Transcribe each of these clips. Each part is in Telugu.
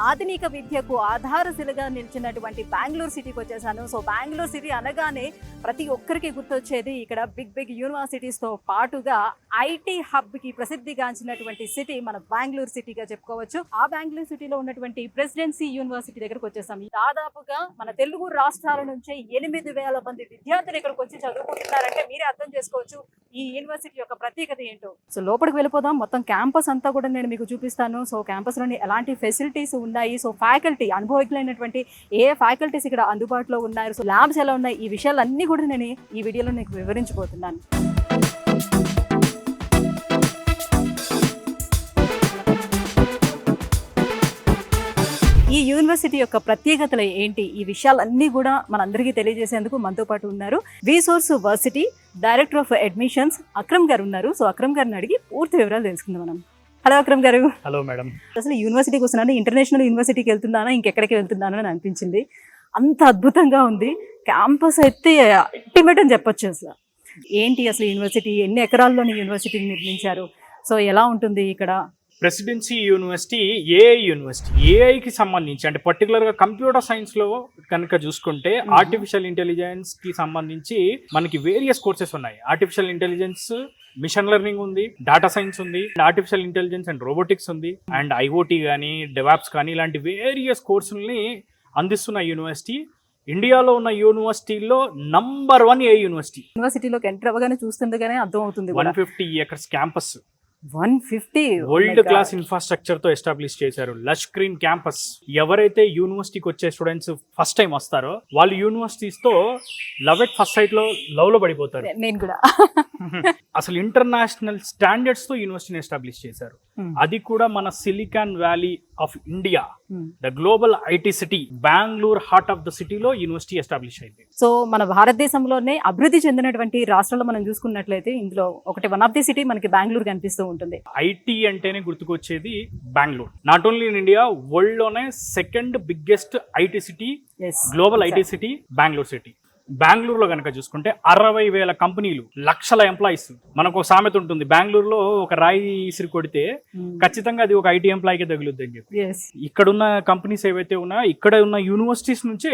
ఆధునిక విద్యకు ఆధారశిలగా నిలిచినటువంటి బెంగళూరు సిటీకి వచ్చేసాను. సో బెంగళూరు సిటీ అనగానే ప్రతి ఒక్కరికి గుర్తొచ్చేది ఇక్కడ బిగ్ యూనివర్సిటీస్ తో పాటుగా ఐటీ హబ్ కి ప్రసిద్ధిగాంచినటువంటి సిటీ మన బెంగళూరు సిటీగా చెప్పుకోవచ్చు. ఆ బెంగళూరు సిటీలో ఉన్నటువంటి ప్రెసిడెన్సీ యూనివర్సిటీ దగ్గరకు వచ్చేసాం. దాదాపుగా మన తెలుగు రాష్ట్రాల నుంచి 8,000 మంది విద్యార్థులు ఇక్కడికి వచ్చి చదువుకుంటున్నారంటే మీరే అర్థం చేసుకోవచ్చు ఈ యూనివర్సిటీ యొక్క ప్రత్యేకత ఏంటో. సో లోపలికి వెళ్ళిపోదాం. మొత్తం క్యాంపస్ అంతా కూడా నేను మీకు చూపిస్తాను. సో క్యాంపస్ లోని ఎలాంటి ఫెసిలిటీస్ ఉన్నాయి, సో ఫ్యాకల్టీ అనుభవజ్ఞులైనటువంటి ఏ ఫ్యాకల్టీస్ ఇక్కడ అందుబాటులో ఉన్నారు, సో ల్యాబ్స్ ఎలా ఉన్నాయి, ఈ విషయాలన్నీ కూడా నేను ఈ వీడియోలో నీకు వివరించబోతున్నాను. ఈ యూనివర్సిటీ యొక్క ప్రత్యేకతలు ఏంటి, ఈ విషయాలన్నీ కూడా మనందరికీ తెలియజేసేందుకు మనతో పాటు ఉన్నారు విసోర్స్ varsity director of admissions Akram garu ఉన్నారు. సో అక్రమ్ గారిని అడిగి పూర్తి వివరాలు తెలుసుకుందాం మనం. హలో అక్రమ్ గారు. Hello madam. అసలు యూనివర్సిటీకి వస్తున్నాను, ఇంటర్నేషనల్ యూనివర్సిటీకి వెళ్తున్నానా ఇంకెక్కడికి వెళ్తున్నాను అని అనిపించింది. అంత అద్భుతంగా ఉంది క్యాంపస్ అయితే, అల్టిమేట్ అని చెప్పొచ్చు. అసలు ఏంటి అసలు యూనివర్సిటీ, ఎన్ని ఎకరాల్లోని యూనివర్సిటీని నిర్మించారు, సో ఎలా ఉంటుంది ఇక్కడ? Presidency University AI university. ఏఐకి సంబంధించి అంటే పర్టికులర్గా కంప్యూటర్ సైన్స్లో కనుక చూసుకుంటే ఆర్టిఫిషియల్ ఇంటెలిజెన్స్కి సంబంధించి మనకి వేరియస్ కోర్సెస్ ఉన్నాయి. ఆర్టిఫిషియల్ ఇంటెలిజెన్స్, మిషన్ లెర్నింగ్ ఉంది, డేటా సైన్స్ ఉంది, ఆర్టిఫిషియల్ ఇంటెలిజెన్స్ అండ్ రోబోటిక్స్ ఉంది, అండ్ ఐఓటీ కానీ డెవాప్స్ కానీ ఇలాంటి వేరియస్ కోర్సుల్ని అందిస్తున్న యూనివర్సిటీ. ఇండియాలో ఉన్న యూనివర్సిటీల్లో నంబర్ 1 ఏ యూనివర్సిటీలోకి ఎంటర్ అవ్వగానే చూస్తుండగానే అర్థం అవుతుంది. 150 acres campus, 150 world class infrastructure తో ఎస్టాబ్లిష్ చేశారు. Lush green campus. ఎవరైతే యూనివర్సిటీకి వచ్చే స్టూడెంట్స్ ఫస్ట్ టైం వస్తారో వాళ్ళు యూనివర్సిటీస్ తో లవ్ ఎట్ ఫస్ట్ సైట్ లో లవ్ లో పడిపోతారు. నేను కూడా అసలు ఇంటర్నేషనల్ స్టాండర్డ్స్ తో యూనివర్సిటీని ఎస్టాబ్లిష్ చేశారు. అది కూడా మన silicon valley of India, the global IT city, Bengaluru heart of the సిటీలో యూనివర్సిటీ ఎస్టాబ్లిష్ అయింది. సో మన భారతదేశంలోనే అభివృద్ధి చెందినటువంటి రాష్ట్రాల్లో మనం చూసుకున్నట్లయితే ఇందులో ఒకటి వన్ ఆఫ్ ది సిటీ మనకి బెంగళూరు కనిపిస్తూ ఉంటుంది. ఐటీ అంటేనే గుర్తుకొచ్చేది Bengaluru. Not only in India, world లోనే second biggest IT city, global IT city Bengaluru city. బెంగళూరులో కనుక చూసుకుంటే 60,000 కంపెనీలు, లక్షల ఎంప్లాయీస్. మనకు ఒక సామెత ఉంటుంది, బెంగళూరులో ఒక రాయి ఇసిరి కొడితే ఖచ్చితంగా అది ఒక ఐటీ ఎంప్లాయీకి తగులుద్ది అని చెప్పి. ఇక్కడున్న కంపెనీస్ ఏవైతే ఉన్నాయో ఇక్కడ ఉన్న యూనివర్సిటీస్ నుంచే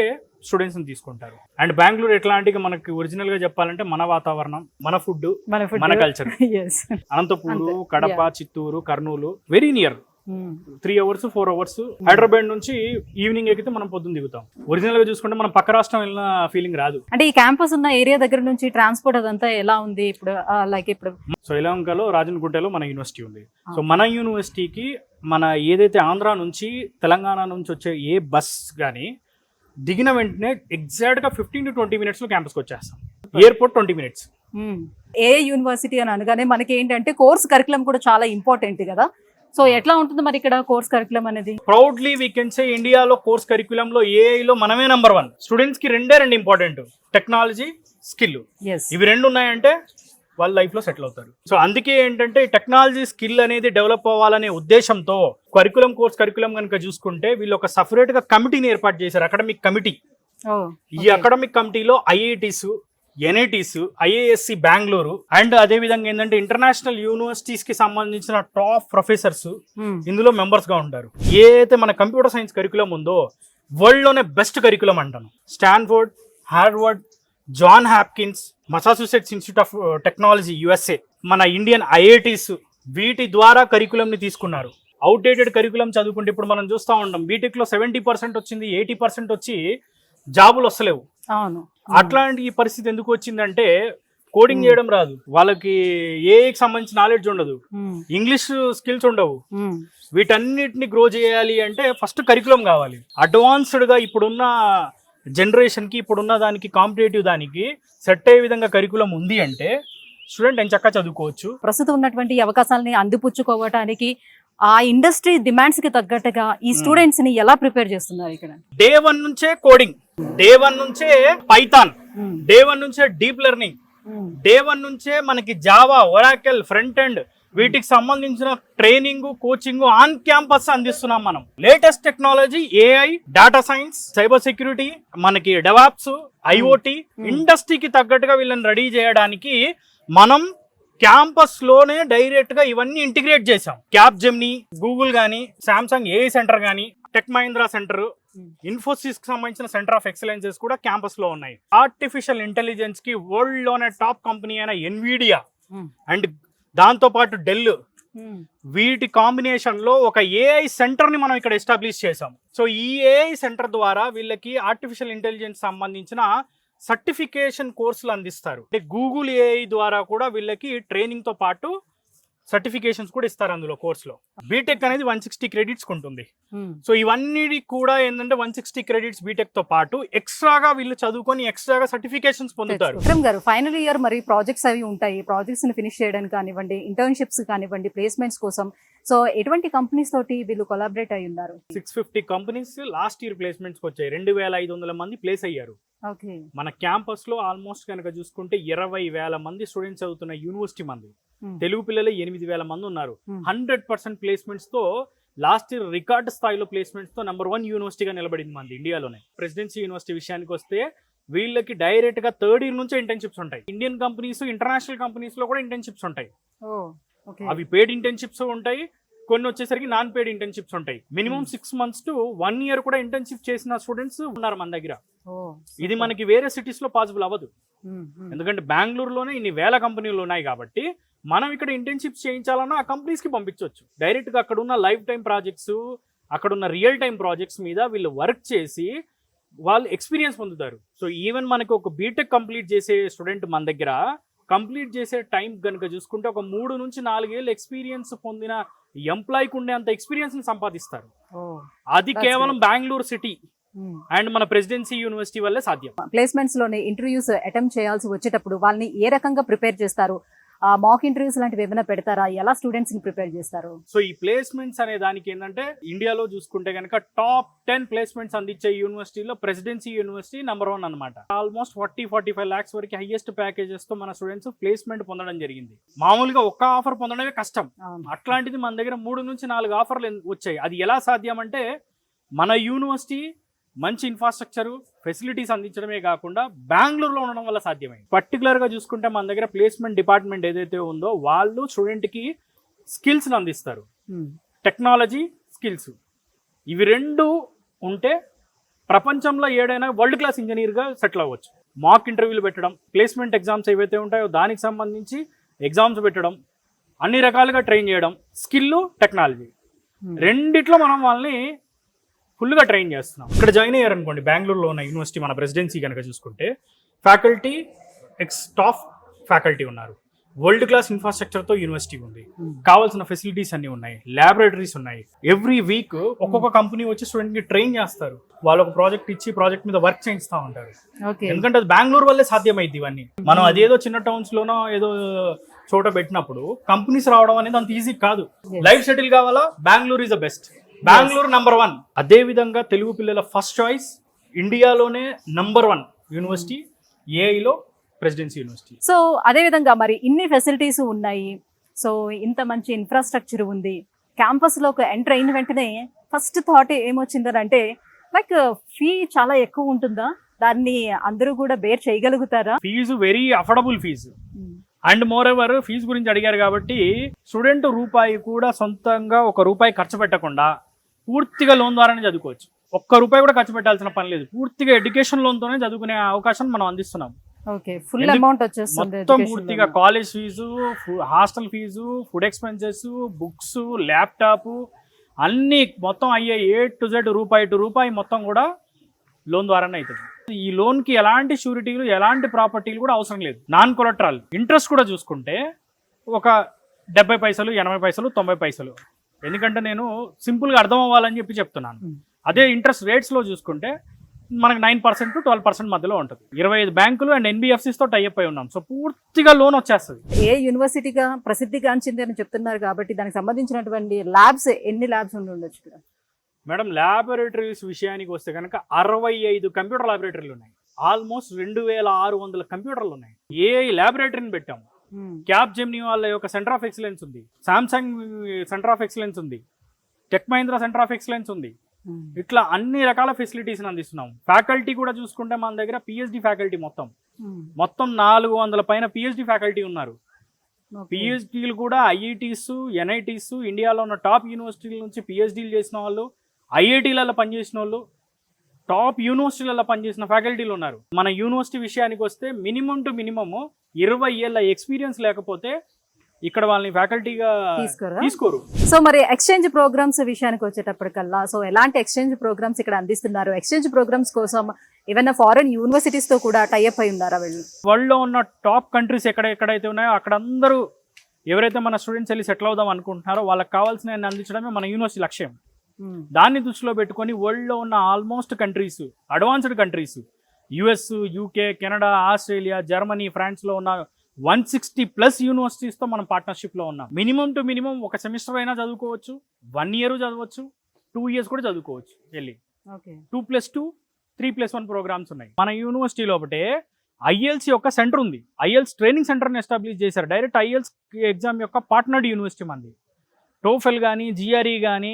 స్టూడెంట్స్ ని తీసుకుంటారు. అండ్ బెంగళూరు ఎట్లాంటిగా మనకి ఒరిజినల్ గా చెప్పాలంటే మన వాతావరణం, మన ఫుడ్, మన culture. Anantapur, Kadapa, Chittoor, Kurnool very near. 3 hours 4 hours. Hyderabad నుంచి ఈవినింగ్ ఎక్కితే మనం పొద్దున్న దిగుతాం. ఒరిజినల్ గా చూసుకుంటే మనం పక్క రాష్ట్రం వెళ్ళిన ఫీలింగ్ రాదు. అంటే ఈ క్యాంపస్ ఉన్న ఏరియా దగ్గర నుంచి ట్రాన్స్పోర్ట్ అదంతా ఎలా ఉంది ఇప్పుడు? ఇప్పుడు సో యలహంకలో, రాజన్గుంటలో మన యూనివర్సిటీ ఉంది. సో మన యూనివర్సిటీకి మన ఏదైతే ఆంధ్ర నుంచి తెలంగాణ నుంచి వచ్చే ఏ బస్ కానీ దిగిన వెంటనే ఎగ్జాక్ట్ గా 15 to 20 minutes లో క్యాంపస్కి వచ్చేస్తాం. Airport 20 minutes. ఏ యూనివర్సిటీ అని అనగానే మనకి ఏంటంటే కోర్స్ కరికులం కూడా చాలా ఇంపార్టెంట్ కదా. సో ఎట్లా ఉంటుంది మరి ఇక్కడ కోర్స్ కరికులం అనేది? ప్రౌడ్లీ వీ కెన్ సే ఇండియాలో కోర్స్ కరికులం లో ఏఐలో మనమే నంబర్ 1. స్టూడెంట్స్ కి రెండే ఇంపార్టెంట్, టెక్నాలజీ, స్కిల్. ఇవి 2 ఉన్నాయంటే వాళ్ళ లైఫ్ లో సెటిల్ అవుతారు. సో అందుకే ఏంటంటే టెక్నాలజీ, స్కిల్ అనేది డెవలప్ అవ్వాలనే ఉద్దేశంతో కోర్స్ కరికులం కనుక చూసుకుంటే వీళ్ళు ఒక సపరేట్ గా కమిటీని ఏర్పాటు చేశారు, అకాడమిక్ కమిటీ. ఈ అకాడమిక్ కమిటీలో IITs, NITs, IASc Bengaluru and అదే విధంగా ఏంటంటే ఇంటర్నేషనల్ యూనివర్సిటీస్ కి సంబంధించిన టాప్ ప్రొఫెసర్స్ ఇందులో మెంబర్స్ గా ఉంటారు. ఏదైతే మన కంప్యూటర్ సైన్స్ కరికులం ఉందో వరల్డ్ లోనే బెస్ట్ కరికులం అంటాను. Stanford, Harvard, Johns Hopkins, Massachusetts Institute of Technology USA, మన ఇండియన్ ఐఐటీస్ వీటి ద్వారా కరికులం ని తీసుకున్నారు. అవుట్డేటెడ్ కరికులం చదువుకుంటే ఇప్పుడు మనం చూస్తూ ఉంటాం బీటెక్ లో 70% వచ్చింది, 80% వచ్చి జాబులు వస్తలేవు. అట్లాంటి ఈ పరిస్థితి ఎందుకు వచ్చిందంటే కోడింగ్ చేయడం రాదు వాళ్ళకి, ఏఐకి సంబంధించిన నాలెడ్జ్ ఉండదు, ఇంగ్లీష్ స్కిల్స్ ఉండవు. వీటన్నిటిని గ్రో చేయాలి అంటే ఫస్ట్ కరికులం కావాలి. అడ్వాన్స్డ్ గా ఇప్పుడున్న జనరేషన్ కి, ఇప్పుడున్న దానికి, కాంపిటేటివ్ దానికి సెట్ అయ్యే విధంగా కరికులం ఉంది అంటే స్టూడెంట్ ఎంచక్కా చదువుకోవచ్చు. ప్రస్తుతం ఉన్నటువంటి అవకాశాలని అందిపుచ్చుకోవటానికి ఆ ఇండస్ట్రీ డిమాండ్స్ కి తగ్గట్టుగా ఈ స్టూడెంట్స్ ని ఎలా ప్రిపేర్ చేస్తున్నారు ఇక్కడ? Day 1 నుంచే కోడింగ్, Day 1 నుంచే పైథాన్, Day 1 నుంచే డీప్ లెర్నింగ్, Day 1 నుంచే మనకి జావా, ఒరాకిల్, ఫ్రంట్ ఎండ్ వీటికి సంబంధించిన ట్రైనింగ్, కోచింగ్ ఆన్ క్యాంపస్ అందిస్తున్నాం మనం. Latest technology, AI, data science, cyber security, మనకి డెవాప్స్, ఐఓటీ ఇండస్ట్రీకి తగ్గట్టుగా వీళ్ళని రెడీ చేయడానికి మనం క్యాంపస్ లోనే డైరెక్ట్ గా ఇవన్నీ ఇంటిగ్రేట్ చేసాం. క్యాప్ జెమినీ, గూగుల్ గానీ, సామ్సంగ్ ఏఐ సెంటర్ గానీ, టెక్ మహీంద్రా సెంటర్, ఇన్ఫోసిస్ కి సంబంధించిన సెంటర్ ఆఫ్ ఎక్సలెన్సెస్ కూడా క్యాంపస్ లో ఉన్నాయి. ఆర్టిఫిషియల్ ఇంటెలిజెన్స్ కి వరల్డ్ లోనే టాప్ కంపెనీ అయిన ఎన్విడియా అండ్ దాంతో పాటు డెల్, వీటి కాంబినేషన్ లో ఒక ఏఐ సెంటర్ ని మనం ఇక్కడ ఎస్టాబ్లిష్ చేసాం. సో ఈ ఏఐ సెంటర్ ద్వారా వీళ్ళకి ఆర్టిఫిషియల్ ఇంటెలిజెన్స్ సంబంధించిన సర్టిఫికేషన్ కోర్సులు అందిస్తారు. అంటే గూగుల్ ఏఐ ద్వారా కూడా వీళ్ళకి ట్రైనింగ్ తో పాటు సర్టిఫికేషన్స్ కూడా ఇస్తారు అందులో కోర్సులో. బీటెక్ అనేది 160 క్రెడిట్స్ ఉంటుంది. సో ఇవన్నీ కూడా ఏంటంటే 160 క్రెడిట్స్ బీటెక్ తో పాటు ఎక్స్ట్రాగా వీళ్ళు చదువుకొని ఎక్స్ట్రాగా సర్టిఫికేషన్స్ పొందుతారు. విక్రమ్ గారు, ఫైనల్ ఇయర్ మరి ప్రాజెక్ట్స్ అవి ఉంటాయి. ప్రాజెక్ట్స్ ని ఫినిష్ చేయడానికి కానివ్వండి, ఇంటర్న్షిప్స్ కానివ్వండి, ప్లేస్మెంట్స్ కోసం సో ఎటువంటి కంపెనీస్ తోటి వీళ్ళు కొలాబరేట్ అయి ఉన్నారు? 650 కంపెనీస్ లాస్ట్ ఇయర్ ప్లేస్మెంట్స్ వచ్చాయి. 2500 మంది ప్లేస్ అయ్యారు. మన క్యాంపస్ లో ఆల్మోస్ట్ కనుక చూసుకుంటే 20,000 మంది స్టూడెంట్స్ చదువుతున్న యూనివర్సిటీ మంది. తెలుగు పిల్లలు 8,000 మంది ఉన్నారు. 100% ప్లేస్మెంట్స్ తో లాస్ట్ ఇయర్ రికార్డ్ స్థాయిలో ప్లేస్మెంట్స్ తో నంబర్ 1 యూనివర్సిటీగా నిలబడింది మంది ఇండియాలోనే. ప్రెసిడెన్సీ యూనివర్సిటీ విషయానికి వస్తే వీళ్ళకి డైరెక్ట్ గా 3rd ఇయర్ నుంచే ఇంటర్న్షిప్స్ ఉంటాయి. ఇండియన్ కంపెనీస్, ఇంటర్నేషనల్ కంపెనీస్ లో కూడా ఇంటర్న్షిప్స్ ఉంటాయి. అవి పెయిడ్ ఇంటర్న్షిప్స్ ఉంటాయి, కొన్ని వచ్చేసరికి నాన్ పెయిడ్ ఇంటర్న్షిప్స్ ఉంటాయి. మినిమం 6 months to 1 year కూడా ఇంటర్న్షిప్ చేసిన స్టూడెంట్స్ ఉన్నారు మన దగ్గర. ఇది మనకి వేరే సిటీస్ లో పాసిబుల్ అవ్వదు, ఎందుకంటే బెంగళూరులోనే ఇన్ని వేల కంపెనీలు ఉన్నాయి కాబట్టి మనం ఇక్కడ ఇంటర్న్షిప్స్ చేయించాలన్నా ఆ కంపెనీస్ కి పంపించవచ్చు. డైరెక్ట్ గా అక్కడ ఉన్న లైఫ్ టైం ప్రాజెక్ట్స్, అక్కడ ఉన్న రియల్ టైం ప్రాజెక్ట్స్ మీద వీళ్ళు వర్క్ చేసి వాళ్ళు ఎక్స్పీరియన్స్ పొందుతారు. సో ఈవెన్ మనకి ఒక బీటెక్ కంప్లీట్ చేసే స్టూడెంట్ మన దగ్గర కంప్లీట్ చేసే టైం కనుక చూసుకుంటే ఒక 3 నుంచి 4 ఏళ్ళు ఎక్స్పీరియన్స్ పొందిన ఎంప్లాయ్కి ఉండే అంత ఎక్స్పీరియన్స్ ని సంపాదిస్తారు. అది కేవలం బెంగళూరు సిటీ అండ్ మన ప్రెసిడెన్సీ యూనివర్సిటీ వల్లే సాధ్యం. ప్లేస్మెంట్స్ లోనే ఇంటర్వ్యూస్ అటెంప్ట్ చేయాల్సి వచ్చేటప్పుడు వాళ్ళని ఏ రకంగా ప్రిపేర్ చేస్తారు? మాక్ ఇంటర్వ్యూస్ లాంటివి ఏమైనా పెడతారా? ఎలా స్టూడెంట్స్ ని ప్రిపేర్ చేస్తారు? సో ఈ ప్లేస్మెంట్స్ అనే దానికి ఏంటంటే ఇండియాలో చూసుకుంటే కనుక టాప్ 10 ప్లేస్మెంట్స్ అందించే యూనివర్సిటీలో ప్రెసిడెన్సీ యూనివర్సిటీ నంబర్ 1 అనమాట. ఆల్మోస్ట్ 40-45 lakhs వరకు హైయెస్ట్ ప్యాకేజెస్ తో మన స్టూడెంట్స్ ప్లేస్మెంట్ పొందడం జరిగింది. మామూలుగా ఒక్క ఆఫర్ పొందడమే కష్టం, అట్లాంటిది మన దగ్గర 3 నుంచి 4 ఆఫర్లు వచ్చాయి. అది ఎలా సాధ్యం అంటే మన యూనివర్సిటీ మంచి ఇన్ఫ్రాస్ట్రక్చర్ ఫెసిలిటీస్ అందించడమే కాకుండా బెంగళూరులో ఉండడం వల్ల సాధ్యమైంది. పర్టికులర్ గా చూసుకుంటే మన దగ్గర ప్లేస్మెంట్ డిపార్ట్మెంట్ ఏదైతే ఉందో వాళ్ళు స్టూడెంట్ కి స్కిల్స్ అందిస్తారు. టెక్నాలజీ, స్కిల్స్, ఇవి 2 ఉంటే ప్రపంచంలో ఏడైనా వరల్డ్ క్లాస్ ఇంజనీర్ గా సెటిల్ అవ్వచ్చు. మాక్ ఇంటర్వ్యూలు పెట్టడం, ప్లేస్మెంట్ ఎగ్జామ్స్ ఏవైతే ఉంటాయో దానికి సంబంధించి ఎగ్జామ్స్ పెట్టడం, అన్ని రకాలుగా ట్రైన్ చేయడం, స్కిల్, టెక్నాలజీ రెండిట్లో మనం వాళ్ళని ఫుల్గా ట్రైన్ చేస్తున్నాం. ఇక్కడ జాయిన్ అయ్యారనుకోండి, బెంగళూరులో ఉన్న యూనివర్సిటీ మన ప్రెసిడెన్సీ కనుక చూసుకుంటే ఫ్యాకల్టీ టాప్ ఫ్యాకల్టీ ఉన్నారు. వరల్డ్ క్లాస్ ఇన్ఫ్రాస్ట్రక్చర్తో యూనివర్సిటీ ఉంది, కావాల్సిన ఫెసిలిటీస్ అన్ని ఉన్నాయి, ల్యాబొరేటరీస్ ఉన్నాయి. ఎవ్రీ వీక్ ఒక్కొక్క కంపెనీ వచ్చి స్టూడెంట్కి ట్రైన్ చేస్తారు. వాళ్ళు ఒక ప్రాజెక్ట్ ఇచ్చి ప్రాజెక్ట్ మీద వర్క్ చేయిస్తూ ఉంటారు. ఎందుకంటే అది బెంగళూరు వల్లే సాధ్యమైంది ఇవన్నీ. మనం అదేదో చిన్న టౌన్స్ లోనో ఏదో చోట పెట్టినప్పుడు కంపెనీస్ రావడం అనేది అంత ఈజీ కాదు. లైఫ్ సెటిల్ కావాలా, Bengaluru is the best. Bengaluru number 1. అదే విధంగా తెలుగు పిల్లల ఫస్ట్ చాయిస్ ఇండియాలోనే నంబర్ 1 యూనివర్సిటీ ఏఐలో ప్రెసిడెన్సీ యూనివర్సిటీ. సో అదే విధంగా మరి ఇన్ని ఫెసిలిటీస్ ఉన్నాయి, సో ఇంత మంచి ఇన్ఫ్రాస్ట్రక్చర్ ఉంది, క్యాంపస్ లోకి ఎంటర్ అయిన వెంటనే ఫస్ట్ థాట్ ఏమొచ్చిందంటే లైక్ ఫీ చాలా ఎక్కువ ఉంటుందా? దాన్ని అందరూ కూడా బేర్ చేయగలుగుతారా? Fees very affordable fees. And moreover fees గురించి అడిగారు కాబట్టి స్టూడెంట్ రూపాయి కూడా సొంతంగా ₹1 ఖర్చు పెట్టకుండా పూర్తిగా లోన్ ద్వారానే చదువుకోవచ్చు. ₹1 కూడా ఖర్చు పెట్టాల్సిన పని లేదు. పూర్తిగా ఎడ్యుకేషన్ లోన్ తోనే చదువుకునే అవకాశం మనం అందిస్తున్నాం. ఫుల్ అమౌంట్ వచ్చేస్తుంది. మొత్తం పూర్తిగా college fees, hostel fees, food expenses, books, laptop అన్ని మొత్తం అయ్యే A to Z రూపాయి మొత్తం కూడా లోన్ ద్వారానే అవుతుంది. ఈ లోన్ కి ఎలాంటి షూరిటీలు, ఎలాంటి ప్రాపర్టీలు కూడా అవసరం లేదు. నాన్ కొలట్రల్. ఇంట్రెస్ట్ కూడా చూసుకుంటే ఒక 70 పైసలు, 80 పైసలు, 90 పైసలు. ఎందుకంటే నేను సింపుల్ గా అర్థం అవ్వాలని చెప్పి చెప్తున్నాను. అదే ఇంట్రెస్ట్ రేట్స్ లో చూసుకుంటే మనకు 9% to 12% మధ్యలో ఉంటుంది. 25 బ్యాంకులు అండ్ NBFCs తో టైఅప్ అయి ఉన్నాం. సో పూర్తిగా లోన్ వచ్చేస్తుంది. ఏ యూనివర్సిటీగా ప్రసిద్ధిగాంచింది అని చెప్తున్నారు కాబట్టి దానికి సంబంధించినటువంటి ల్యాబ్స్ ఎన్ని ల్యాబ్స్ ఉండొచ్చు ఇక్కడ? మేడం, ల్యాబొరేటరీస్ విషయానికి వస్తే కనుక 65 కంప్యూటర్ ల్యాబొరేటరీలు ఉన్నాయి. ఆల్మోస్ట్ 2600 కంప్యూటర్లు ఉన్నాయి. ఏఐ ల్యాబొరేటరీని పెట్టాము. క్యాప్ జెమిని వాళ్ళ యొక్క సెంటర్ ఆఫ్ ఎక్సలెన్స్ ఉంది, సామ్సంగ్ సెంటర్ ఆఫ్ ఎక్సలెన్స్ ఉంది, tech Mahindra centre of excellence ఉంది. ఇట్లా అన్ని రకాల ఫెసిలిటీస్ అందిస్తున్నాం. ఫ్యాకల్టీ కూడా చూసుకుంటే మన దగ్గర పిహెచ్డి ఫ్యాకల్టీ మొత్తం 400 పైన పిహెచ్డి ఫ్యాకల్టీ ఉన్నారు. పిహెచ్డీలు కూడా IITs, NITs, ఇండియాలో ఉన్న టాప్ యూనివర్సిటీల నుంచి పిహెచ్డీలు చేసిన వాళ్ళు, ఐఐటీలలో పనిచేసిన వాళ్ళు, టాప్ యూనివర్సిటీలలో పనిచేసిన ఫ్యాకల్టీలు ఉన్నారు. మన యూనివర్సిటీ విషయానికి వస్తే మినిమం టు మినిమము 20 ఏళ్ళ ఎక్స్పీరియన్స్ లేకపోతే ఇక్కడ వాళ్ళని ఫ్యాకల్టీగా తీసుకోరు. సో మరి ఎక్స్చేంజ్ ప్రోగ్రామ్స్ విషయానికి వచ్చేటప్పటికల్లా సో ఎలాంటి ఎక్స్చేంజ్ ప్రోగ్రామ్స్ ఇక్కడ అందిస్తున్నారు? ఎక్స్చేంజ్ ప్రోగ్రామ్స్ కోసం ఏమైనా ఫారెన్ యూనివర్సిటీస్ తో కూడా టైఅప్ అయి ఉన్నారా వీళ్ళు? వరల్డ్ లో ఉన్న టాప్ కంట్రీస్ ఎక్కడైతే ఉన్నాయో అక్కడ అందరూ ఎవరైతే మన స్టూడెంట్స్ వెళ్ళి సెటిల్ అవుదాం అనుకుంటున్నారో వాళ్ళకి కావాల్సిన అందించడమే మన యూనివర్సిటీ లక్ష్యం. దాన్ని దృష్టిలో పెట్టుకొని వరల్డ్ లో ఉన్న almost countries, advanced countries, US, UK, Canada, Australia, Germany, France లో ఉన్న 160+ యూనివర్సిటీస్తో మనం పార్ట్నర్షిప్లో ఉన్నాం. మినిమం టు మినిమం ఒక సెమిస్టర్ అయినా చదువుకోవచ్చు, 1 year చదవచ్చు, 2 years కూడా చదువుకోవచ్చు వెళ్ళి. 2+2, 3+1 ప్రోగ్రామ్స్ ఉన్నాయి. మన యూనివర్సిటీ లోపటే IELTS యొక్క సెంటర్ ఉంది. IELTS ట్రైనింగ్ సెంటర్ని ఎస్టాబ్లిష్ చేశారు. డైరెక్ట్ IELTS ఎగ్జామ్ యొక్క పార్ట్నర్డ్ యూనివర్సిటీ మంది. టోఫెల్ కానీ, GRE కానీ,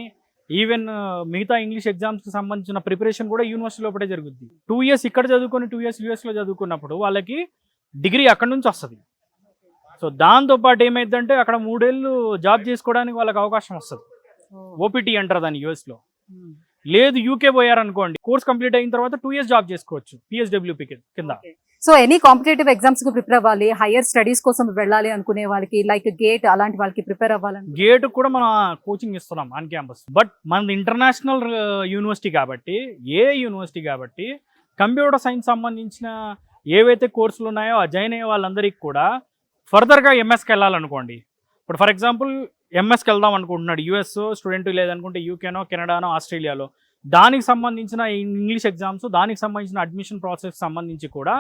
ఈవెన్ మిగతా ఇంగ్లీష్ ఎగ్జామ్స్కి సంబంధించిన ప్రిపరేషన్ కూడా యూనివర్సిటీ లోపటే జరుగుతుంది. 2 years ఇక్కడ చదువుకొని 2 years US లో చదువుకున్నప్పుడు వాళ్ళకి డిగ్రీ అక్కడ నుంచి వస్తుంది. సో దాంతోపాటు ఏమైందంటే అక్కడ 3 ఏళ్ళు జాబ్ చేసుకోవడానికి వాళ్ళకి అవకాశం వస్తుంది. OPT అంటారు దాన్ని యూఎస్లో. లేదు యూకే పోయారనుకోండి, కోర్స్ కంప్లీట్ అయిన తర్వాత 2 years జాబ్ చేసుకోవచ్చు PSWP కింద. సో ఎనీ కాంపిటేటివ్ ఎగ్జామ్స్ కు ప్రిపేర్ అవ్వాలి, హైయర్ స్టడీస్ కోసం వెళ్ళాలి అనుకునే వాళ్ళకి, లైక్ గేట్ అలాంటి వాళ్ళకి ప్రిపేర్ అవ్వాలని, గేట్ కూడా మనం కోచింగ్ ఇస్తున్నాం ఆన్ క్యాంపస్. బట్ మనది ఇంటర్నేషనల్ యూనివర్సిటీ కాబట్టి, యూనివర్సిటీ కాబట్టి కంప్యూటర్ సైన్స్ సంబంధించిన ఏవైతే కోర్సులు ఉన్నాయో ఆ జాయిన్ అయ్యే వాళ్ళందరికీ కూడా ఫర్దర్గా ఎంఎస్కి వెళ్ళాలనుకోండి. ఇప్పుడు ఫర్ ఎగ్జాంపుల్ ఎంఎస్కి వెళ్దాం అనుకుంటున్నాడు యుఎస్ స్టూడెంట్, లేదనుకుంటే యూకేనో, కెనడానో, ఆస్ట్రేలియాలో, దానికి సంబంధించిన ఇంగ్లీష్ ఎగ్జామ్స్, దానికి సంబంధించిన అడ్మిషన్ ప్రాసెస్ సంబంధించి కూడా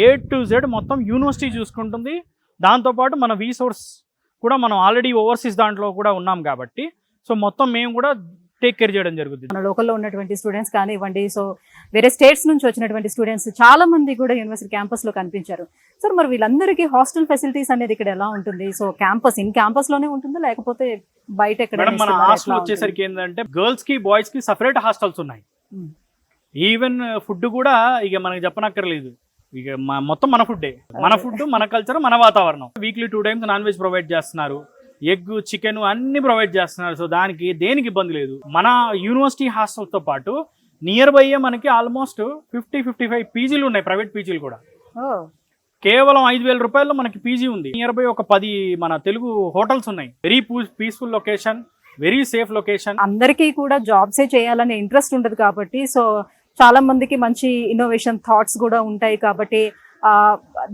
A to Z మొత్తం యూనివర్సిటీ చూసుకుంటుంది. దాంతోపాటు మన రీసోర్స్ కూడా మనం ఆల్రెడీ ఓవర్సీస్ దాంట్లో కూడా ఉన్నాం కాబట్టి సో మొత్తం మేము కూడా టేక్ కేర్ చేయడం జరుగుతుంది. మన లోకల్లో ఉన్నటువంటి స్టూడెంట్స్ కానివ్వండి, సో వేరే స్టేట్స్ నుంచి వచ్చినటువంటి స్టూడెంట్స్ చాలా మంది కూడా యూనివర్సిటీ క్యాంపస్ లో కనిపించారు. సార్ మరి వీళ్ళందరికీ హాస్టల్ ఫెసిలిటీస్ అనేది ఇక్కడ ఎలా ఉంటుంది? సో ఇన్ క్యాంపస్ లోనే ఉంటుందా లేకపోతే బయట ఎక్కడ? మన హాస్టల్ వచ్చేసరికి ఏంటంటే గర్ల్స్ కి బాయ్స్ కి సపరేట్ హాస్టల్స్ ఉన్నాయి. ఈవెన్ ఫుడ్ కూడా ఇక మనకి చెప్పనక్కర్లేదు, ఇక మొత్తం మన ఫుడ్డే, మన ఫుడ్, మన కల్చర్, మన వాతావరణం. Weekly 2 times non veg provide చేస్తున్నారు, ఎగ్, చికెన్ అన్ని ప్రొవైడ్ చేస్తున్నారు. సో దేనికి ఇబ్బంది లేదు. మన యూనివర్సిటీ హాస్టల్తో పాటు నియర్ బై మనకి ఆల్మోస్ట్ 50-55 పీజీలు ఉన్నాయి, ప్రైవేట్ పీజీలు కూడా. కేవలం 5,000 రూపాయల్లో మనకి పీజీ ఉంది. నియర్ బై ఒక 10 మన తెలుగు హోటల్స్ ఉన్నాయి. Very peaceful location, very safe location. అందరికీ కూడా జాబ్సే చేయాలనే ఇంట్రెస్ట్ ఉండదు కాబట్టి, సో చాలా మందికి మంచి ఇన్నోవేషన్ థాట్స్ కూడా ఉంటాయి కాబట్టి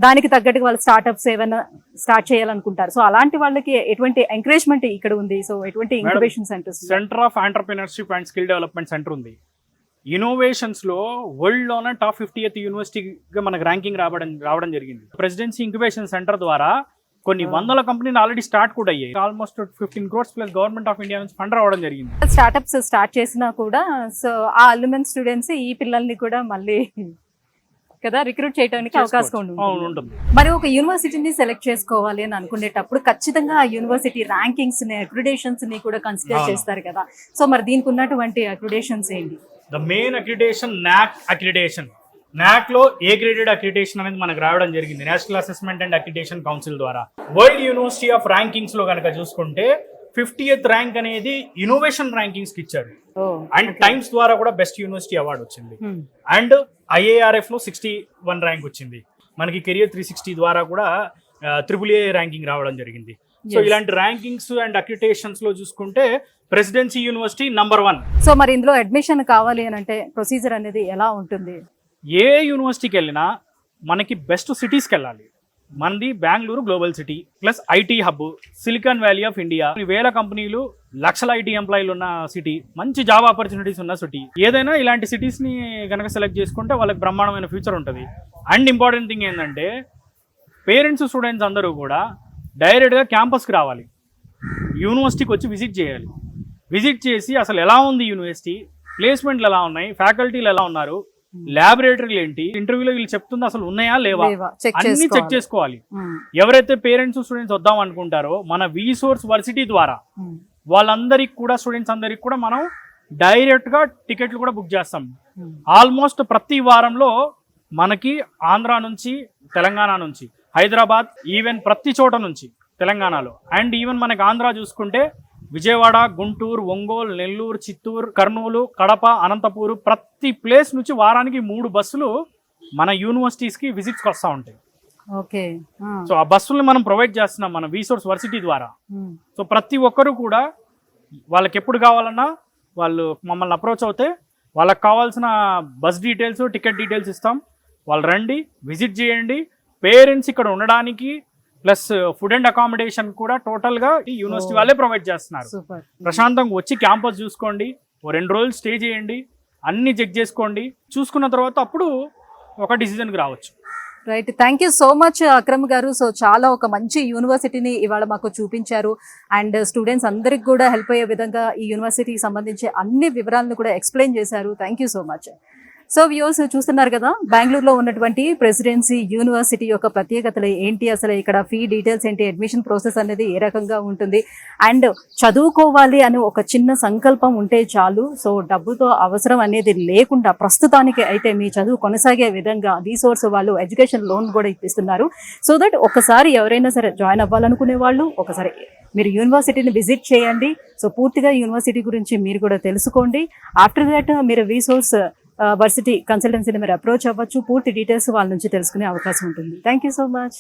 దానికి తగ్గట్టుగా వాళ్ళు స్టార్ట్అప్స్ ఏమైనా స్టార్ట్ చేయాలనుకుంటారు. సో అలాంటి వాళ్ళకి ఎటువంటి ఎంకరేజ్మెంట్ ఇక్కడ ఉంది? సో ఎటువంటి innovation centres? Centre of entrepreneurship and skill development centre ఉంది. ఇన్నోవేషన్స్ లో వరల్డ్ లోనే టాప్ 50th యూనివర్సిటీగా మనకు ర్యాంకింగ్ రావడం జరిగింది. ప్రెసిడెన్సీ ఇంక్యుబేషన్ సెంటర్ ద్వారా కొన్ని 100 కంపెనీలు ఆల్రెడీ స్టార్ట్ కూడా అయ్యాయి. Almost 15 crores plus government of India నుంచి ఫండ్ రావడం జరిగింది. స్టార్ట్అప్స్ స్టార్ట్ చేసినా కూడా సో ఆ అల్యూమిన్ స్టూడెంట్స్ ఈ పిల్లల్ని కూడా మళ్ళీ కదా రిక్రూట్ చేయడానికి అవకాశం ఉంటుంది. మరి ఒక యూనివర్సిటీని సెలెక్ట్ చేసుకోవాలి అని అనుకునేటప్పుడు ఖచ్చితంగా ఆ యూనివర్సిటీ ర్యాంకింగ్స్ ని, అక్రిడేషన్స్ ని కూడా కన్సిడర్ చేస్తారు కదా. సో మరి దీనికి ఉన్నటువంటి అక్రిడేషన్స్ ఏంటి? The main accreditation NAAC accreditation. NAAC లో A గ్రేడెడ్ అక్రిడేషన్ అనేది మనకు రావడం జరిగింది national assessment and accreditation council ద్వారా. వరల్డ్ యూనివర్సిటీ ఆఫ్ ర్యాంకింగ్స్ లో కనుక చూసుకుంటే 50th ర్యాంక్ అనేది ఇన్నోవేషన్ ర్యాంకింగ్స్ కి ఇచ్చారు. అండ్ టైమ్స్ ద్వారా కూడా బెస్ట్ యూనివర్సిటీ అవార్డు వచ్చింది. అండ్ IARF లో 61 ర్యాంక్ వచ్చింది. మనకి కెరియర్ 360 ద్వారా కూడా AAA ర్యాంకింగ్ రావడం జరిగింది. సో ఇలాంటి ర్యాంకింగ్స్ అండ్ అక్రిడేషన్స్ లో చూసుకుంటే ప్రెసిడెన్సీ యూనివర్సిటీ నంబర్ 1. సో మరి ఇందులో అడ్మిషన్ కావాలి అని అంటే ప్రొసీజర్ అనేది ఎలా ఉంటుంది? ఏ యూనివర్సిటీకి వెళ్ళినా మనకి బెస్ట్ సిటీస్కి వెళ్ళాలి. మనది Bengaluru global city plus IT hub, silicon valley of India, 1000 కంపెనీలు, లక్షల IT ఎంప్లాయీలు ఉన్న సిటీ, మంచి జాబ్ ఆపర్చునిటీస్ ఉన్న సిటీ. ఏదైనా ఇలాంటి సిటీస్ ని కనుక సెలెక్ట్ చేసుకుంటే వాళ్ళకి బ్రహ్మాండమైన ఫ్యూచర్ ఉంటుంది. అండ్ ఇంపార్టెంట్ థింగ్ ఏంటంటే పేరెంట్స్, స్టూడెంట్స్ అందరూ కూడా డైరెక్ట్గా క్యాంపస్కి రావాలి, యూనివర్సిటీకి వచ్చి విజిట్ చేయాలి. విజిట్ చేసి అసలు ఎలా ఉంది యూనివర్సిటీ, ప్లేస్మెంట్లు ఎలా ఉన్నాయి, ఫ్యాకల్టీలు ఎలా ఉన్నారు, ల్యాబొరేటరీలు ఏంటి, ఇంటర్వ్యూలో వీళ్ళు చెప్తుంది అసలు ఉన్నాయా లేవా అన్ని చెక్ చేసుకోవాలి. ఎవరైతే పేరెంట్స్, స్టూడెంట్స్ వద్దాం అనుకుంటారో మన రీసోర్స్ వర్సిటీ ద్వారా వాళ్ళందరికి కూడా, స్టూడెంట్స్ అందరికి కూడా మనం డైరెక్ట్ గా టికెట్లు కూడా బుక్ చేస్తాం. ఆల్మోస్ట్ ప్రతి వారంలో మనకి ఆంధ్ర నుంచి, తెలంగాణ నుంచి, హైదరాబాద్, ఈవెన్ ప్రతి చోట నుంచి తెలంగాణలో, అండ్ ఈవెన్ మనకి ఆంధ్ర చూసుకుంటే విజయవాడ, గుంటూరు, ఒంగోలు, నెల్లూరు, చిత్తూరు, కర్నూలు, కడప, అనంతపూర్ ప్రతి ప్లేస్ నుంచి వారానికి 3 బస్సులు మన యూనివర్సిటీస్కి విజిట్స్కి వస్తూ ఉంటాయి. ఓకే. సో ఆ బస్సుల్ని మనం ప్రొవైడ్ చేస్తున్నాం మన రీసోర్స్ వర్సిటీ ద్వారా. సో ప్రతి ఒక్కరు కూడా వాళ్ళకి ఎప్పుడు కావాలన్నా వాళ్ళు మమ్మల్ని అప్రోచ్ అవుతే వాళ్ళకి కావాల్సిన బస్ డీటెయిల్స్, టికెట్ డీటెయిల్స్ ఇస్తాం. వాళ్ళు రండి, విజిట్ చేయండి. పేరెంట్స్ ఇక్కడ ఉండడానికి ప్లస్ ఫుడ్ అండ్ అకామిడేషన్ కూడా టోటల్గా ఈ యూనివర్సిటీ వాళ్ళే ప్రొవైడ్ చేస్తున్నారు. సూపర్. ప్రశాంతంగా వచ్చి క్యాంపస్ చూసుకోండి, ఓ 2 రోజులు స్టే చేయండి, అన్ని చెక్ చేసుకోండి. చూసుకున్న తర్వాత అప్పుడు ఒక డిసిజన్కి రావచ్చు. Right, thank you so much Akram గారు. సో చాలా ఒక మంచి యూనివర్సిటీని ఇవాళ మాకు చూపించారు అండ్ స్టూడెంట్స్ అందరికి కూడా హెల్ప్ అయ్యే విధంగా ఈ యూనివర్సిటీకి సంబంధించి అన్ని వివరాలను కూడా ఎక్స్ప్లెయిన్ చేశారు. Thank you so much. So viewers చూస్తున్నారు కదా, బెంగళూరులో ఉన్నటువంటి ప్రెసిడెన్సీ యూనివర్సిటీ యొక్క ప్రత్యేకతలు ఏంటి, అసలు ఇక్కడ ఫీ డీటెయిల్స్ ఏంటి, అడ్మిషన్ ప్రాసెస్ అనేది ఏ రకంగా ఉంటుంది, అండ్ చదువుకోవాలి అని ఒక చిన్న సంకల్పం ఉంటే చాలు. సో డబ్బుతో అవసరం అనేది లేకుండా ప్రస్తుతానికి అయితే మీ చదువు కొనసాగే విధంగా రీసోర్స్ వాళ్ళు ఎడ్యుకేషన్ లోన్ కూడా ఇప్పిస్తున్నారు. సో దట్ ఒకసారి ఎవరైనా సరే జాయిన్ అవ్వాలనుకునే వాళ్ళు ఒకసారి మీరు యూనివర్సిటీని విజిట్ చేయండి. సో పూర్తిగా యూనివర్సిటీ గురించి మీరు కూడా తెలుసుకోండి. ఆఫ్టర్ దాట్ మీరు రీసోర్స్ వర్సిటీ కన్సల్టెన్సీని మీరు అప్రోచ్ అవ్వచ్చు. పూర్తి డీటెయిల్స్ వాళ్ళ నుంచి తెలుసుకునే అవకాశం ఉంటుంది. Thank you so much.